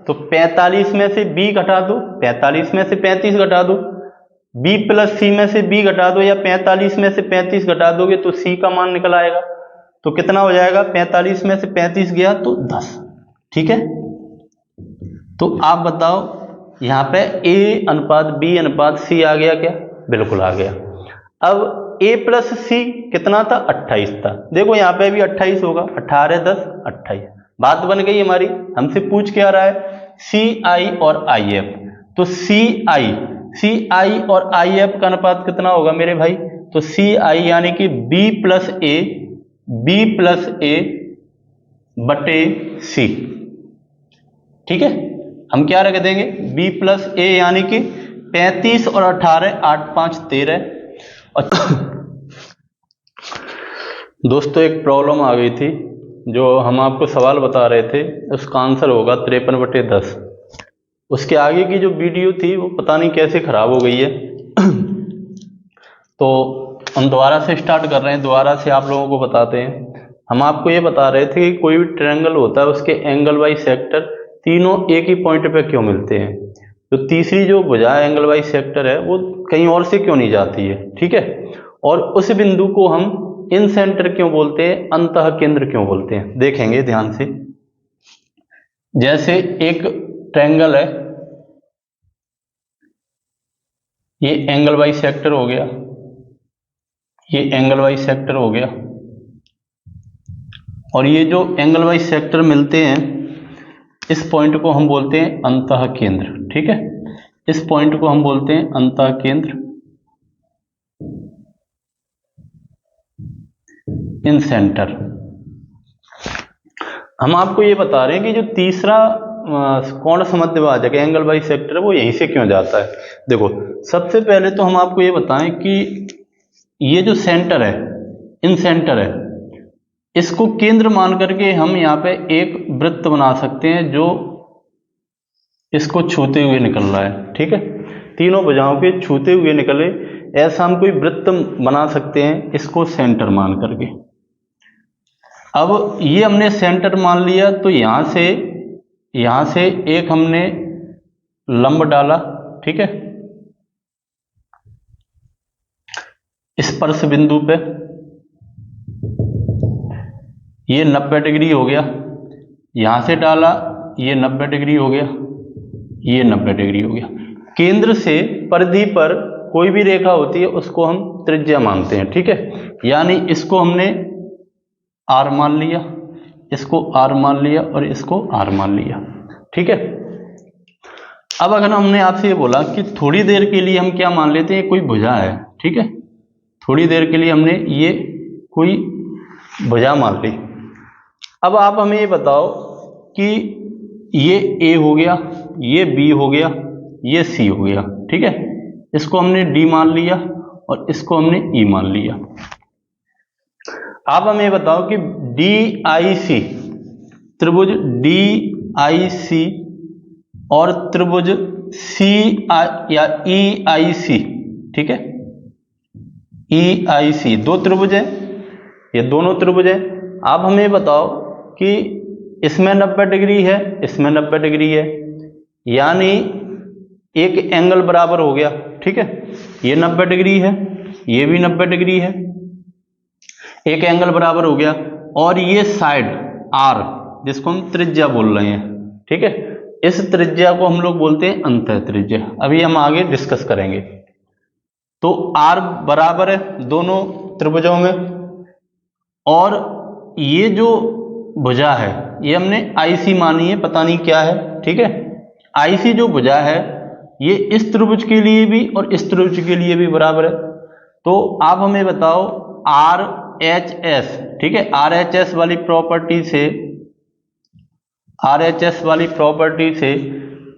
तो 45 में से बी घटा दो, 45 में से 35 घटा दो, बी प्लस सी में से बी घटा दो, या 45 में से 35 घटा दोगे तो सी का मान निकल आएगा। तो कितना हो जाएगा? 45 में से 35 गया तो 10, ठीक है। तो आप बताओ यहां पे ए अनुपात बी अनुपात सी आ गया क्या? बिल्कुल आ गया। अब ए प्लस सी कितना था? 28 था। देखो यहां पे भी 28 होगा, 18 10 28, बात बन गई हमारी। हमसे पूछ क्या रहा है? सी आई और आई एफ। तो सी आई और आई एफ का अनुपात कितना होगा मेरे भाई? तो सी आई यानी कि बी प्लस ए बटे सी, ठीक है। हम क्या रख देंगे? b प्लस ए यानी कि 35 और 18 8 5 13। दोस्तों एक प्रॉब्लम आ गई थी, जो हम आपको सवाल बता रहे थे उसका आंसर होगा 53/10। उसके आगे की जो वीडियो थी वो पता नहीं कैसे खराब हो गई है। तो हम दोबारा से स्टार्ट कर रहे हैं, दोबारा से आप लोगों को बताते हैं। हम आपको ये बता रहे थे कि कोई भी ट्रायंगल होता है उसके एंगल बाई सेक्टर तीनों एक ही पॉइंट पे क्यों मिलते हैं। तो तीसरी जो भुजा एंगल बाई सेक्टर है वो कहीं और से क्यों नहीं जाती है, ठीक है। और उस बिंदु को हम इन सेंटर क्यों बोलते हैं, अंतः केंद्र क्यों बोलते हैं, देखेंगे ध्यान से। जैसे एक ट्रायंगल है, ये एंगल बाई सेक्टर हो गया, ये एंगल बाई सेक्टर हो गया, और ये जो एंगल बाई सेक्टर मिलते हैं इस पॉइंट को हम बोलते हैं अंतः केंद्र, ठीक है। इस पॉइंट को हम बोलते हैं अंतः केंद्र, इन सेंटर। हम आपको ये बता रहे हैं कि जो तीसरा कोण समद्विभाजक एंगल बाई सेक्टर है वो यहीं से क्यों जाता है। देखो सबसे पहले तो हम आपको ये बताएं कि ये जो सेंटर है, इन सेंटर है, इसको केंद्र मान करके हम यहाँ पे एक वृत्त बना सकते हैं जो इसको छूते हुए निकल रहा है, ठीक है, तीनों भुजाओं के छूते हुए निकले, ऐसा हम कोई वृत्त बना सकते हैं इसको सेंटर मान करके। अब ये हमने सेंटर मान लिया, तो यहाँ से एक हमने लंब डाला, ठीक है, स्पर्श बिंदु पे, ये 90 डिग्री हो गया, यहां से डाला, ये 90 डिग्री हो गया, ये 90 डिग्री हो गया। केंद्र से परिधि पर कोई भी रेखा होती है उसको हम त्रिज्या मानते हैं, ठीक है, यानी इसको हमने आर मान लिया, इसको आर मान लिया और इसको आर मान लिया, ठीक है। अब अगर हमने आपसे ये बोला कि थोड़ी देर के लिए हम क्या मान लेते हैं, कोई भुजा है, ठीक है, थोड़ी देर के लिए हमने ये कोई भुजा मान ली। अब आप हमें ये बताओ कि ये ए हो गया, ये बी हो गया, ये सी हो गया, ठीक है, इसको हमने डी मान लिया और इसको हमने ई मान लिया। आप हमें बताओ कि डी आई सी, त्रिभुज डी आई सी और त्रिभुज सी या ई आई सी, ठीक है, ई आई सी दो त्रिभुज है, ये दोनों त्रिभुज है। आप हमें बताओ कि इसमें 90 डिग्री है, इसमें 90 डिग्री है, यानी एक एंगल बराबर हो गया, ठीक है, ये 90 डिग्री है, ये भी 90 डिग्री है, एक एंगल बराबर हो गया। और ये साइड आर जिसको हम त्रिज्या बोल रहे हैं, ठीक है, इस त्रिज्या को हम लोग बोलते हैं अंतः त्रिज्या, अभी हम आगे डिस्कस करेंगे। तो आर बराबर है दोनों त्रिभुजों में, और ये जो भुजा है ये हमने आईसी मानी है, पता नहीं क्या है, ठीक है, आईसी जो भुजा है ये इस त्रिभुज के लिए भी और इस त्रिभुज के लिए भी बराबर है। तो आप हमें बताओ आर एच एस, ठीक है, आर एच एस वाली प्रॉपर्टी से, आर एच एस वाली प्रॉपर्टी से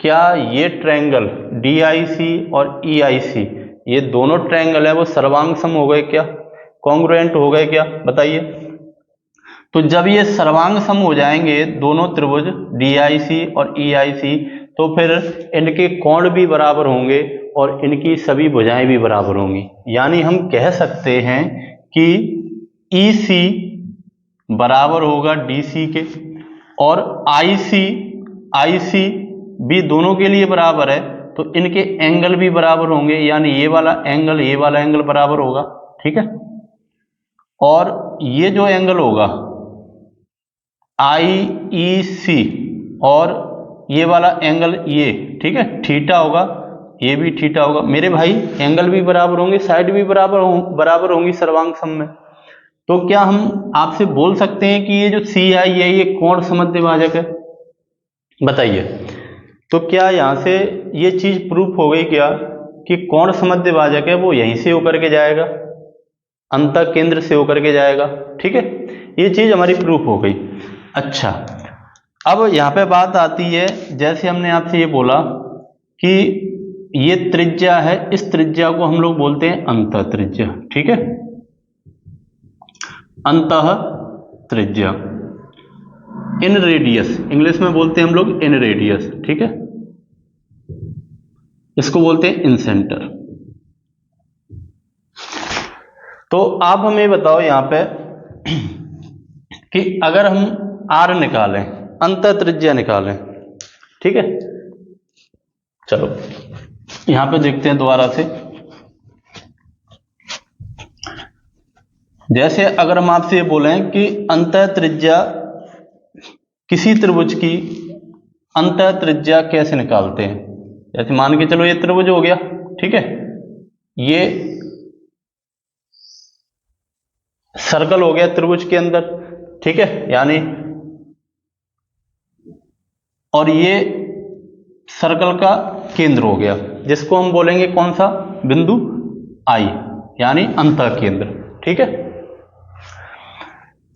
क्या ये ट्रायंगल डी आई सी और ई आई सी, ये दोनों ट्रायंगल है वो सर्वांग सम हो गए क्या, कॉन्ग्रुएंट हो गए क्या, बताइए। तो जब ये सर्वांग सम हो जाएंगे दोनों त्रिभुज डी आई सी और ई आई सी, तो फिर इनके कोण भी बराबर होंगे और इनकी सभी भुजाएं भी बराबर होंगी। यानी हम कह सकते हैं कि ई सी बराबर होगा डी सी के, और आई सी भी दोनों के लिए बराबर है, तो इनके एंगल भी बराबर होंगे, यानी ये वाला एंगल बराबर होगा, ठीक है। और ये जो एंगल होगा आई ई सी और ये वाला एंगल ये, ठीक है, थीटा होगा, ये भी थीटा होगा। मेरे भाई एंगल भी बराबर होंगे, साइड भी बराबर होंगी सर्वांग सम में। तो क्या हम आपसे बोल सकते हैं कि ये जो सी आई है ये कोण समद्विभाजक है, बताइए। तो क्या यहां से ये चीज प्रूफ हो गई क्या कि कोण समद्विभाजक है वो यहीं से होकर के जाएगा, अंतः केंद्र से होकर के जाएगा, ठीक है, ये चीज हमारी प्रूफ हो गई। अच्छा, अब यहां पे बात आती है, जैसे हमने आपसे ये बोला कि ये त्रिज्या है, इस त्रिज्या को हम लोग बोलते हैं अंतः त्रिज्या, ठीक है, अंतः त्रिज्या, इन रेडियस, इंग्लिश में बोलते हैं हम लोग इन रेडियस, ठीक है, इसको बोलते हैं इन सेंटर। तो आप हमें बताओ यहां पे कि अगर हम आर निकालें, अंतः त्रिज्या निकालें, ठीक है, चलो यहां पे देखते हैं दोबारा से। जैसे अगर हम आपसे ये बोलें कि अंतः त्रिज्या किसी त्रिभुज की अंतः त्रिज्या कैसे निकालते हैं, जैसे मान के चलो ये त्रिभुज हो गया, ठीक है, ये सर्कल हो गया त्रिभुज के अंदर, ठीक है, यानी और ये सर्कल का केंद्र हो गया जिसको हम बोलेंगे कौन सा बिंदु, आई, यानी अंतः केंद्र, ठीक है।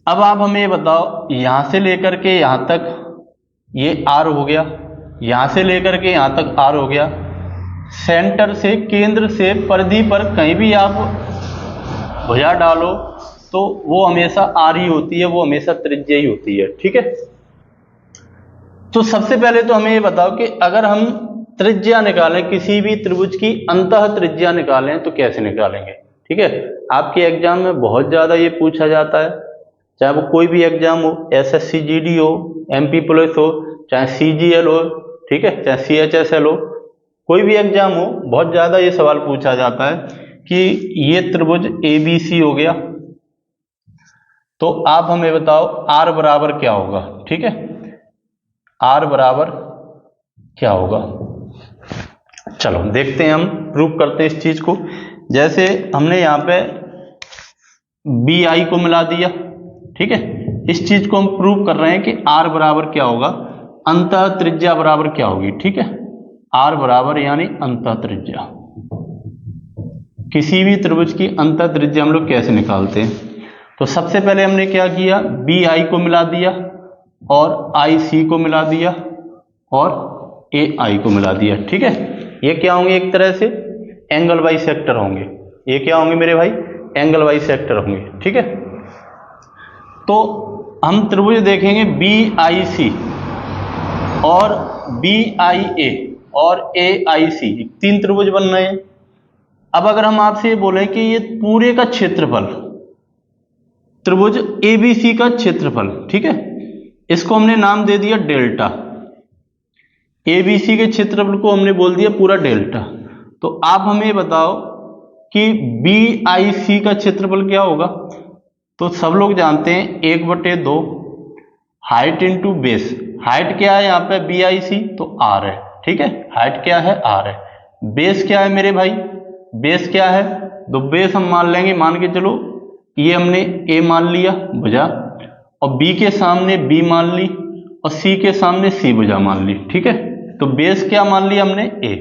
अब आप हमें ये बताओ यहां से लेकर के यहां तक ये आर हो गया, यहां से लेकर के यहां तक आर हो गया, सेंटर से केंद्र से परिधि पर कहीं भी आप भुजा डालो तो वो हमेशा आर ही होती है, वो हमेशा त्रिज्या ही होती है। ठीक है, तो सबसे पहले तो हमें ये बताओ कि अगर हम त्रिज्या निकालें, किसी भी त्रिभुज की अंतः त्रिज्या निकालें तो कैसे निकालेंगे। ठीक है, आपके एग्जाम में बहुत ज्यादा ये पूछा जाता है, चाहे वो कोई भी एग्जाम हो, एसएससी जीडी हो, एमपी पुलिस हो, चाहे सीजीएल हो, ठीक है, चाहे सीएचएसएल हो, कोई भी एग्जाम हो, बहुत ज्यादा ये सवाल पूछा जाता है कि ये त्रिभुज एबीसी हो गया, तो आप हमें बताओ आर बराबर क्या होगा। ठीक है, आर बराबर क्या होगा, चलो देखते हैं, हम प्रूव करते हैं इस चीज को। जैसे हमने यहाँ पे बी आई को मिला दिया, ठीक है, इस चीज को हम प्रूव कर रहे हैं कि आर बराबर क्या होगा, अंतः त्रिज्या बराबर क्या होगी। ठीक है, आर बराबर यानी अंतः त्रिज्या, किसी भी त्रिभुज की अंतः त्रिज्या हम लोग कैसे निकालते हैं। तो सबसे पहले हमने क्या किया, बी आई को मिला दिया और आई सी को मिला दिया और ए आई को मिला दिया। ठीक है, ये क्या होंगे, एक तरह से एंगल बाई सेक्टर होंगे, ये क्या होंगे मेरे भाई, एंगल बाई सेक्टर होंगे। ठीक है, तो हम त्रिभुज देखेंगे बी आई सी और बी आई ए और ए आई सी, तीन त्रिभुज बन रहे हैं। अब अगर हम आपसे ये बोलें कि ये पूरे का क्षेत्रफल, त्रिभुज एबीसी का क्षेत्रफल, ठीक है, इसको हमने नाम दे दिया डेल्टा, एबीसी के क्षेत्रफल को हमने बोल दिया पूरा डेल्टा। तो आप हमें बताओ कि बी आई सी का क्षेत्रफल क्या होगा। तो सब लोग जानते हैं 1/2 हाइट इंटू बेस, हाइट क्या है यहाँ पे बी आई सी, तो आर है। ठीक है, हाइट क्या है, आर है। बेस क्या है मेरे भाई, बेस क्या है, तो बेस हम मान लेंगे, मान के चलो ये हमने ए मान लिया भुजा, और बी के सामने बी मान ली और सी के सामने सी भुजा मान ली। ठीक है, तो बेस क्या मान लिया हमने, ए।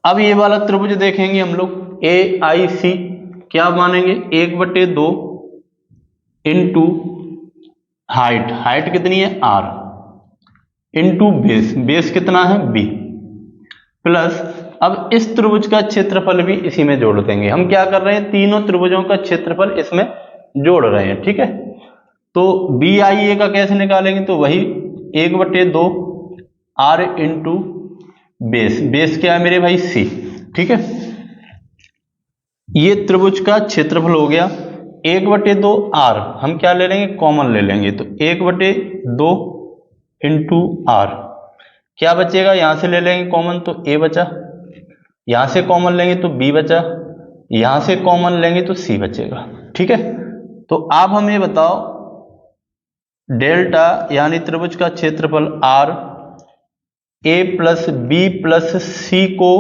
अब ये वाला त्रिभुज देखेंगे हम लोग ए आई सी, क्या मानेंगे, 1/2 इंटू हाइट, हाइट कितनी है आर, इंटू बेस, बेस कितना है बी, प्लस अब इस त्रिभुज का क्षेत्रफल भी इसी में जोड़ देंगे। हम क्या कर रहे हैं, तीनों त्रिभुजों का क्षेत्रफल इसमें जोड़ रहे हैं। ठीक है, तो बी आई ए का कैसे निकालेंगे, तो वही 1/2 आर इंटू बेस, बेस क्या है मेरे भाई सी। ठीक है, ये त्रिभुज का क्षेत्रफल हो गया। 1/2 आर हम क्या ले लेंगे, कॉमन ले लेंगे, तो 1/2 इंटू आर, क्या बचेगा, यहां से ले लेंगे कॉमन तो ए बचा, यहां से कॉमन लेंगे तो बी बचा, यहां से कॉमन लेंगे तो सी बचेगा। ठीक है, तो आप हमें बताओ डेल्टा यानी त्रिभुज का क्षेत्रफल R A plus B plus C को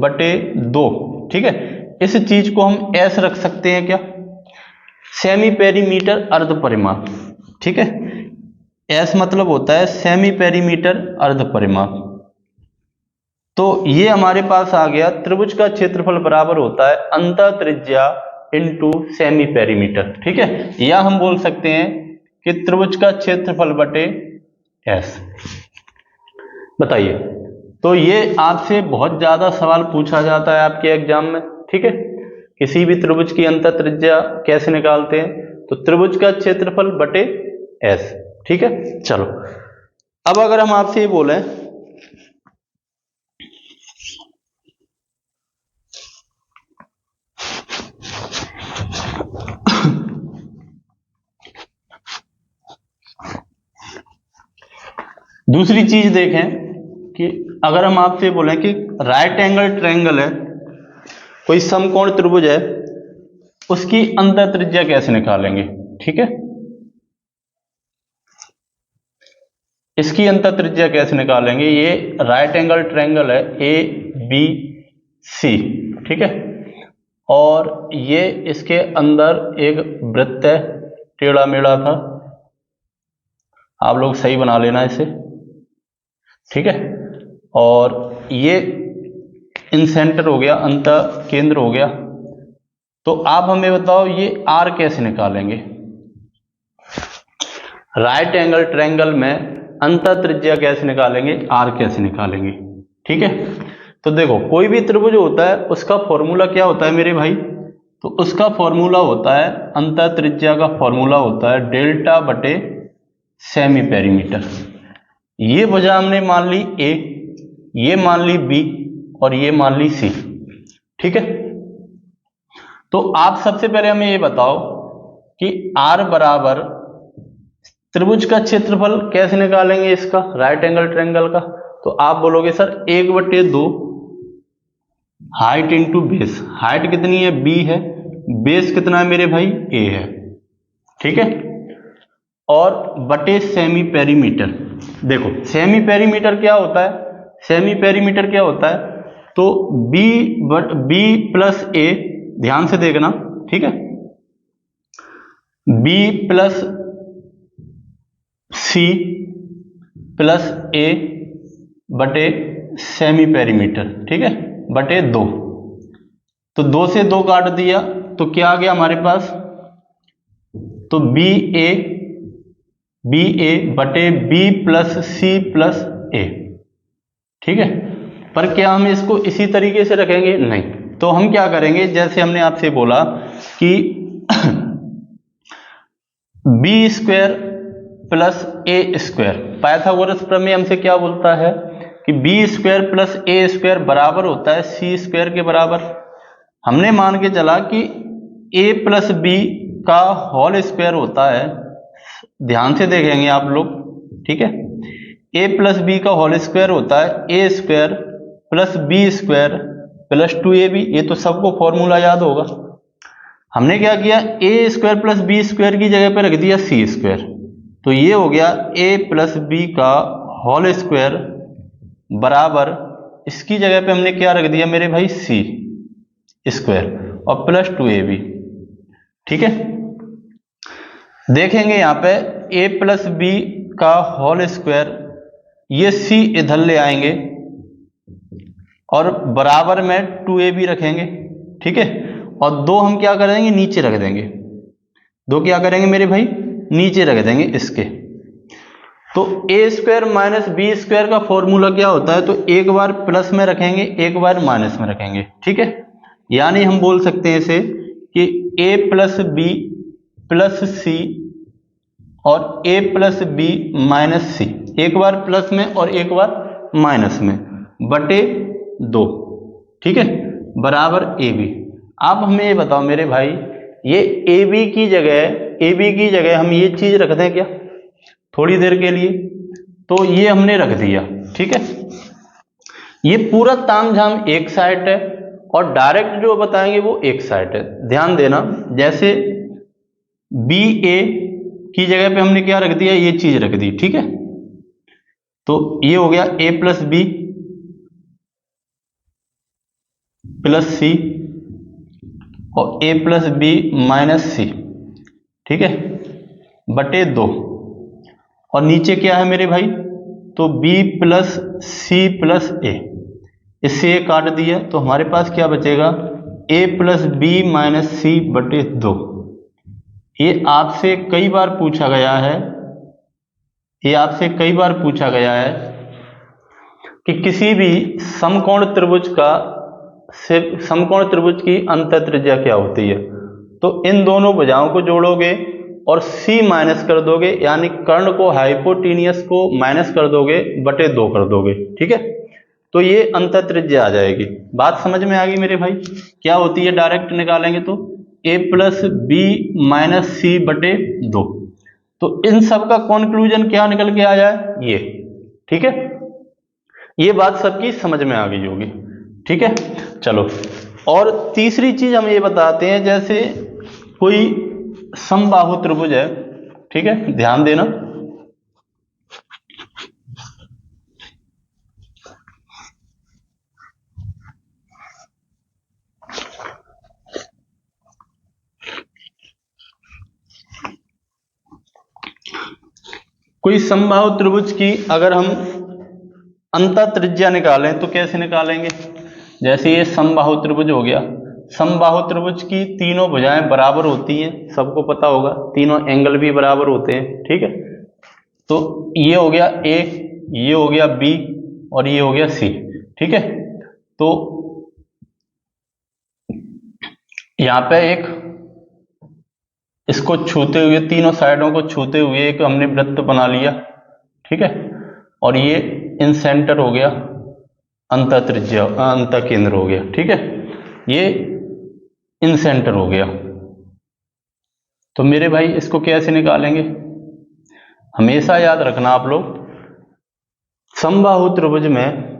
बटे 2। ठीक है, इस चीज को हम एस रख सकते हैं क्या, सेमी पेरीमीटर अर्ध परिमाप। ठीक है, एस मतलब होता है सेमी पेरीमीटर अर्ध परिमाप। तो ये हमारे पास आ गया, त्रिभुज का क्षेत्रफल बराबर होता है अंतः त्रिज्या इंटू सेमी पेरीमीटर। ठीक है, या हम बोल सकते हैं कि त्रिभुज का क्षेत्रफल बटे एस। बताइए, तो ये आपसे बहुत ज्यादा सवाल पूछा जाता है आपके एग्जाम में। ठीक है, किसी भी त्रिभुज की अंतः त्रिज्या कैसे निकालते हैं, तो त्रिभुज का क्षेत्रफल बटे एस। ठीक है, चलो अब अगर हम आपसे ये बोलें दूसरी चीज देखें कि अगर हम आपसे बोलें कि राइट एंगल ट्रायंगल है, कोई समकोण त्रिभुज है, उसकी अंतः त्रिज्या कैसे निकालेंगे। ठीक है, इसकी अंतः त्रिज्या कैसे निकालेंगे, ये राइट एंगल ट्रायंगल है ए बी सी। ठीक है, और ये इसके अंदर एक वृत्त है टेढ़ा मेढ़ा था, आप लोग सही बना लेना इसे। ठीक है, और ये इन सेंटर हो गया, अंतः केंद्र हो गया। तो आप हमें बताओ ये आर कैसे निकालेंगे, राइट एंगल ट्रायंगल में अंतः त्रिज्या कैसे निकालेंगे, आर कैसे निकालेंगे। ठीक है, तो देखो कोई भी त्रिभुज होता है उसका फॉर्मूला क्या होता है मेरे भाई, तो उसका फॉर्मूला होता है, अंतः त्रिज्या का फॉर्मूला होता है डेल्टा बटे सेमी पेरीमीटर। ये भुजा हमने मान ली ए, ये मान ली बी और ये मान ली सी। ठीक है, तो आप सबसे पहले हमें ये बताओ कि R बराबर त्रिभुज का क्षेत्रफल कैसे निकालेंगे इसका, राइट एंगल ट्रायंगल का। तो आप बोलोगे sir 1/2 height into base. Height कितनी है, b है, बेस कितना है मेरे भाई, a है। ठीक है, और बटे सेमी पेरीमीटर। देखो सेमी पेरीमीटर क्या होता है, सेमी पेरीमीटर क्या होता है, तो b प्लस a, ध्यान से देखना। ठीक है, b plus c plus a बटे सेमी पेरीमीटर। ठीक है, बटे 2। तो 2 से 2 काट दिया तो क्या आ गया हमारे पास, तो बी ए बटे b plus c plus a। ठीक है, पर क्या हम इसको इसी तरीके से रखेंगे, नहीं। तो हम क्या करेंगे, जैसे हमने आपसे बोला कि बी स्क्वायर प्लस ए स्क्वायर, पाइथागोरस प्रमेय हमसे क्या बोलता है कि बी स्क्वायर प्लस ए स्क्वायर बराबर होता है सी स्क्वायर के बराबर। हमने मान के चला कि ए प्लस बी का होल स्क्वायर होता है, ध्यान से देखेंगे आप लोग। ठीक है, ए प्लस बी का होल स्क्वायर होता है A square plus B square plus 2ab। ये तो सबको फॉर्मूला याद होगा। हमने क्या किया, ए स्क्वायर प्लस बी स्क्वायर की जगह पे रख दिया सी स्क्वायर। तो ये हो गया a प्लस बी का होल स्क्वायर बराबर, इसकी जगह पे हमने क्या रख दिया मेरे भाई, सी स्क्वायर और प्लस 2ab। ठीक है, देखेंगे यहाँ पे a प्लस बी का होल स्क्वायर, ये c इधर ले आएंगे और बराबर में 2ab रखेंगे। ठीक है, और 2 हम क्या करेंगे, नीचे रख देंगे। 2 क्या करेंगे मेरे भाई, नीचे रख देंगे इसके। तो ए स्क्वायर माइनस बी स्क्वायर का फॉर्मूला क्या होता है, तो एक बार प्लस में रखेंगे एक बार माइनस में रखेंगे। ठीक है, यानी हम बोल सकते हैं इसे कि ए प्लस बी प्लस सी और ए प्लस बी माइनस सी, एक बार प्लस में और एक बार माइनस में, बटे 2। ठीक है, बराबर ए बी। अब हमें ये बताओ मेरे भाई, ये ए बी की जगह हम ये चीज रख दें क्या थोड़ी देर के लिए, तो ये हमने रख दिया। ठीक है, ये पूरा तामझाम एक साइड है और डायरेक्ट जो बताएंगे वो एक साइड है। ध्यान देना, जैसे बी ए की जगह पे हमने क्या रख दिया, ये चीज रख दी। ठीक है, तो ये हो गया ए प्लस बी प्लस सी और a प्लस बी माइनस सी। ठीक है, बटे 2। और नीचे क्या है मेरे भाई, तो b प्लस सी प्लस ए, इससे ये काट दिया तो हमारे पास क्या बचेगा, a प्लस बी माइनस सी बटे 2। ये आपसे कई बार पूछा गया है, ये आपसे कई बार पूछा गया है कि किसी भी समकोण त्रिभुज की अंतः त्रिज्या क्या होती है। तो इन दोनों भुजाओं को जोड़ोगे और c माइनस कर दोगे, यानी कर्ण को हाइपोटेनियस को माइनस कर दोगे, बटे 2 कर दोगे। ठीक है, तो ये अंतः त्रिज्या आ जाएगी। बात समझ में आ गई मेरे भाई, क्या होती है डायरेक्ट निकालेंगे तो a प्लस बी माइनस सी बटे 2। तो इन सब का कंक्लूजन क्या निकल के आ जाए, ये। ठीक है, ये बात सबकी समझ में आ गई होगी। ठीक है, चलो और तीसरी चीज हम ये बताते हैं, जैसे कोई समबाहु त्रिभुज है। ठीक है, ध्यान देना, कोई समबाहु त्रिभुज की अगर हम अंतः त्रिज्या निकालें तो कैसे निकालेंगे। जैसे ये समबाहु त्रिभुज हो गया, समबाहु त्रिभुज की तीनों भुजाएं बराबर होती हैं, सबको पता होगा, तीनों एंगल भी बराबर होते हैं। ठीक है, तो ये हो गया ए, ये हो गया बी और ये हो गया सी। ठीक है, तो यहाँ पे एक इसको छूते हुए, तीनों साइडों को छूते हुए एक हमने वृत्त बना लिया, ठीक है। और ये इन सेंटर हो गया, अंतःत्रिज्या अंत केंद्र हो गया, ठीक है। ये इन सेंटर हो गया। तो मेरे भाई इसको कैसे निकालेंगे? हमेशा याद रखना आप लोग, समबाहु त्रिभुज में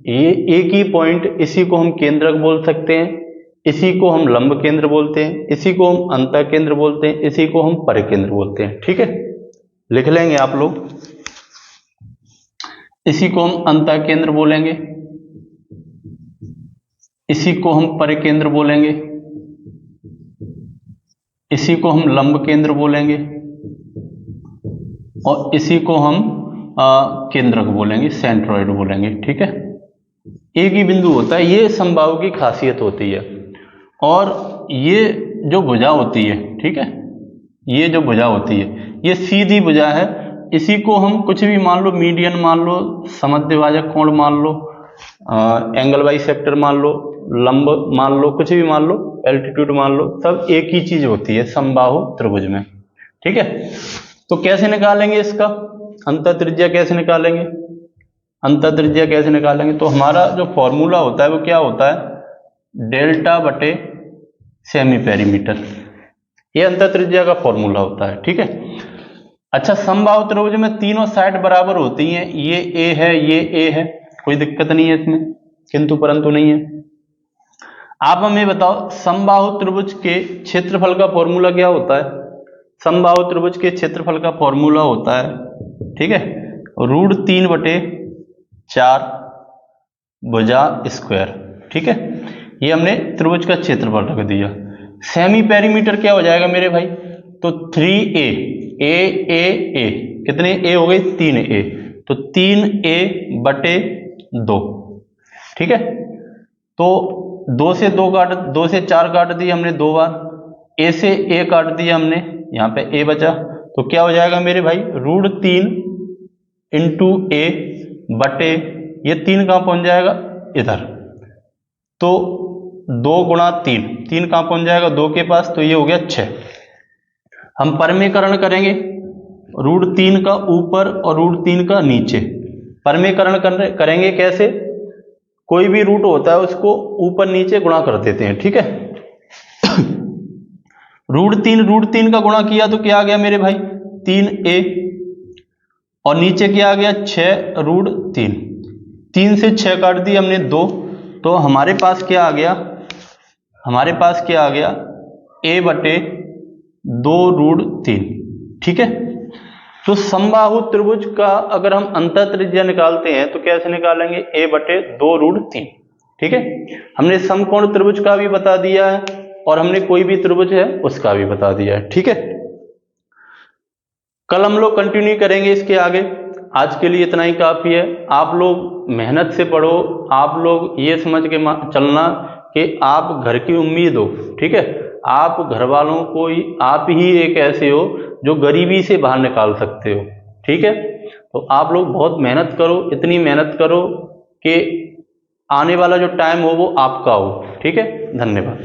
ये एक ही पॉइंट, इसी को हम केंद्रक बोल सकते हैं, इसी को हम लंब केंद्र बोलते हैं, इसी को हम अंतः केंद्र बोलते हैं, इसी को हम परिकेंद्र बोलते हैं, ठीक है। लिख लेंगे आप लोग, इसी को हम अंतः केंद्र बोलेंगे, इसी को हम परिकेंद्र बोलेंगे, इसी को हम लंब केंद्र बोलेंगे, और इसी को हम केंद्रक बोलेंगे, सेंट्रॉइड बोलेंगे, ठीक है। एक ही बिंदु होता है, ये समबाहु की खासियत होती है। और ये जो भुजा होती है, ठीक है, ये जो भुजा होती है ये सीधी भुजा है। इसी को हम कुछ भी मान लो, मीडियन मान लो, समद्विभाजक कोण मान लो, एंगल बाइसेक्टर मान लो, लंब मान लो, कुछ भी मान लो, एल्टीट्यूड मान लो, सब एक ही चीज होती है समबाहु त्रिभुज में, ठीक है। तो कैसे निकालेंगे इसका अंतः त्रिज्या, कैसे निकालेंगे अंतः त्रिज्या, कैसे निकालेंगे? तो हमारा जो फॉर्मूला होता है वो क्या होता है, डेल्टा बटे सेमी पेरीमीटर, ये अंतः त्रिज्या का फॉर्मूला होता है, ठीक है। अच्छा, समबाहु त्रिभुज में तीनों साइड बराबर होती हैं, ये ए है, ये ए है, कोई दिक्कत नहीं है इसमें, किंतु परंतु नहीं है। आप हमें बताओ, समबाहु त्रिभुज के क्षेत्रफल का फॉर्मूला क्या होता है? समबाहु त्रिभुज के क्षेत्रफल का फॉर्मूला होता है, ठीक है, √3/4 भुजा स्क्वायर, ठीक है। ये हमने त्रिभुज का क्षेत्रफल रख दिया। सेमी पेरीमीटर क्या हो जाएगा मेरे भाई? तो 3a, ए कितने ए हो गए? 3a, तो 3a/2, ठीक है। तो 2 से 2 काट, 2 से 4 काट दिए हमने 2 बार, a से a काट दिया हमने, यहाँ पे a बचा, तो क्या हो जाएगा मेरे भाई? √3 × a बटे, ये 3 कहाँ पहुंच जाएगा? इधर, तो 2 × 3, 3 कहाँ पहुंच जाएगा? 2 के पास, तो ये हो गया 6। हम परमीकरण करेंगे, √3 का ऊपर और √3 का नीचे। परमीकरण करेंगे कैसे? कोई भी रूट होता है उसको ऊपर नीचे गुणा कर देते हैं, ठीक है। √3 का गुणा किया तो क्या आ गया मेरे भाई? 3a, और नीचे क्या आ गया? 6√3, 3 से 6 काट दी हमने 2, तो हमारे पास क्या आ गया? हमारे पास क्या आ गया? a/2√3, ठीक है। तो समबाहु त्रिभुज का अगर हम अंतः त्रिज्या निकालते हैं तो कैसे निकालेंगे? a/2√3, ठीक है। हमने समकोण त्रिभुज का भी बता दिया है, और हमने कोई भी त्रिभुज है उसका भी बता दिया है, ठीक है। कल हम लोग कंटिन्यू करेंगे इसके आगे। आज के लिए इतना ही काफी है। आप लोग मेहनत से पढ़ो, आप लोग ये समझ के चलना कि आप घर की उम्मीद हो, ठीक है। आप घर वालों को आप ही एक ऐसे हो जो गरीबी से बाहर निकाल सकते हो, ठीक है। तो आप लोग बहुत मेहनत करो, इतनी मेहनत करो कि आने वाला जो टाइम हो वो आपका हो, ठीक है। धन्यवाद।